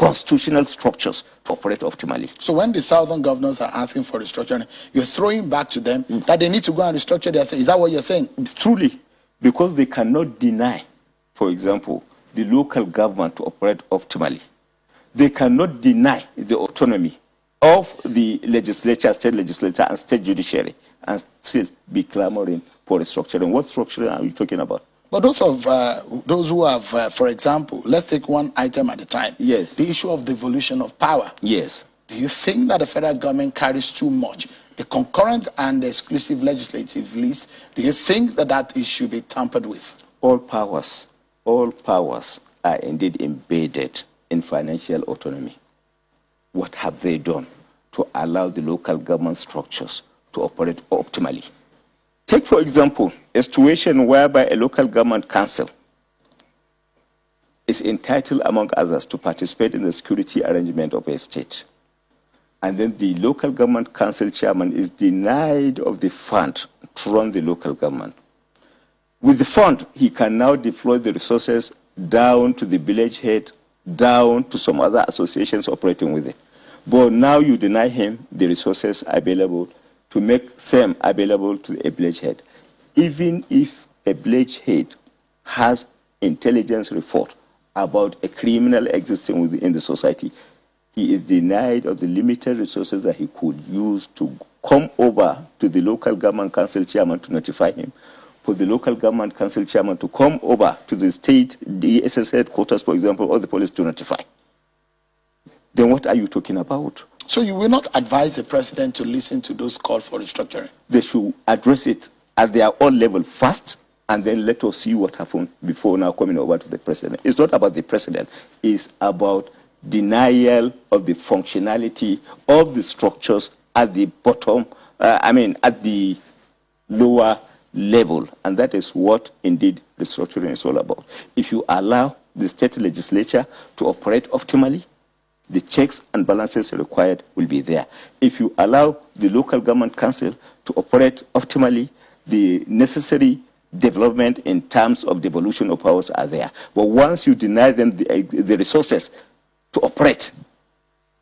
constitutional structures to operate optimally. So when the southern governors are asking for restructuring, you're throwing back to them that they need to go and restructure their state. Is that what you're saying? It's truly, because they cannot deny, for example, the local government to operate optimally. They cannot deny the autonomy of the legislature, state legislature, and state judiciary, and still be clamoring for restructuring. What structuring are we talking about? But those who have, for example, let's take one item at a time. Yes. The issue of devolution of power. Yes. Do you think that the federal government carries too much? The concurrent and the exclusive legislative list, do you think that it should be tampered with? All powers are indeed embedded in financial autonomy. What have they done to allow the local government structures to operate optimally? Take, for example, a situation whereby a local government council is entitled, among others, to participate in the security arrangement of a state. And then the local government council chairman is denied of the fund to run the local government. With the fund, he can now deploy the resources down to the village head, down to some other associations operating with it. But now you deny him the resources available to make them available to a village head. Even if a village head has intelligence report about a criminal existing within the society, he is denied of the limited resources that he could use to come over to the local government council chairman to notify him, for the local government council chairman to come over to the state DSS headquarters, for example, or the police to notify. Then what are you talking about? So you will not advise the president to listen to those calls for restructuring? They should address it at their own level first, and then let us see what happens before now coming over to the president. It's not about the president. It's about denial of the functionality of the structures at the bottom, at the lower level. And that is what, indeed, restructuring is all about. If you allow the state legislature to operate optimally, the checks and balances required will be there. If you allow the local government council to operate optimally, the necessary development in terms of devolution of powers are there. But once you deny them the resources to operate,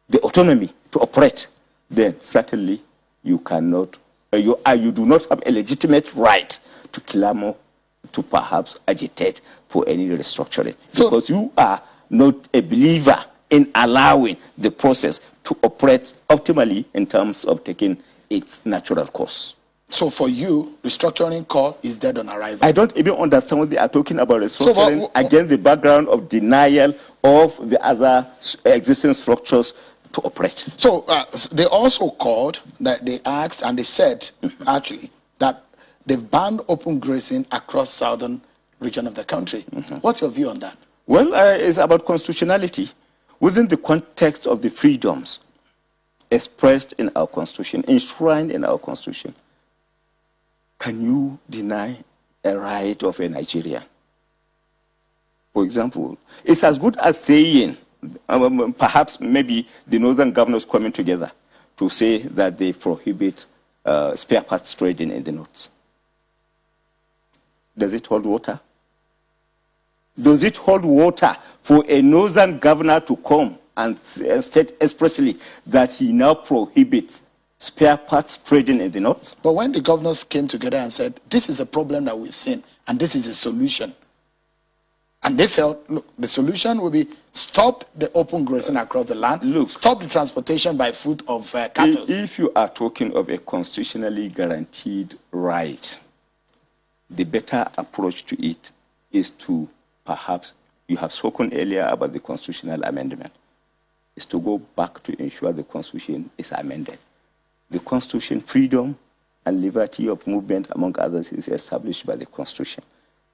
the autonomy to operate, then certainly you cannot, you do not have a legitimate right to clamor, to perhaps agitate for any restructuring. So, because you are not a believer in allowing the process to operate optimally in terms of taking its natural course. So for you, restructuring call is dead on arrival? I don't even understand what they are talking about restructuring against the background of denial of the other existing structures to operate. So they also called, that they asked and they said, actually, that they've banned open grazing across southern region of the country. What's your view on that? Well, it's about constitutionality. Within the context of the freedoms expressed in our constitution, enshrined in our constitution, can you deny a right of a Nigerian? For example, it's as good as saying, perhaps maybe the northern governors coming together to say that they prohibit spare parts trading in the north. Does it hold water? Does it hold water for a northern governor to come and state expressly that he now prohibits spare parts trading in the north? But when the governors came together and said, this is the problem that we've seen, and this is the solution, and they felt, look, the solution will be stop the open grazing across the land, look, stop the transportation by foot of cattle. If you are talking of a constitutionally guaranteed right, the better approach to it is to, perhaps, you have spoken earlier about the constitutional amendment, is to go back to ensure the constitution is amended. The constitution, freedom and liberty of movement, among others, is established by the constitution.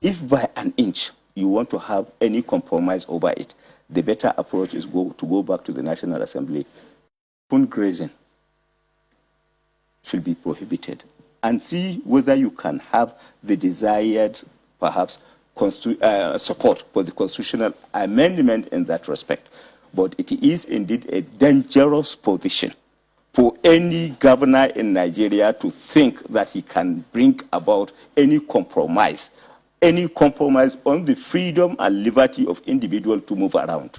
If by an inch you want to have any compromise over it, the better approach is to go back to the National Assembly. Open grazing should be prohibited, and see whether you can have the desired, perhaps, support for the constitutional amendment in that respect. But it is indeed a dangerous position for any governor in Nigeria to think that he can bring about any compromise on the freedom and liberty of individuals to move around.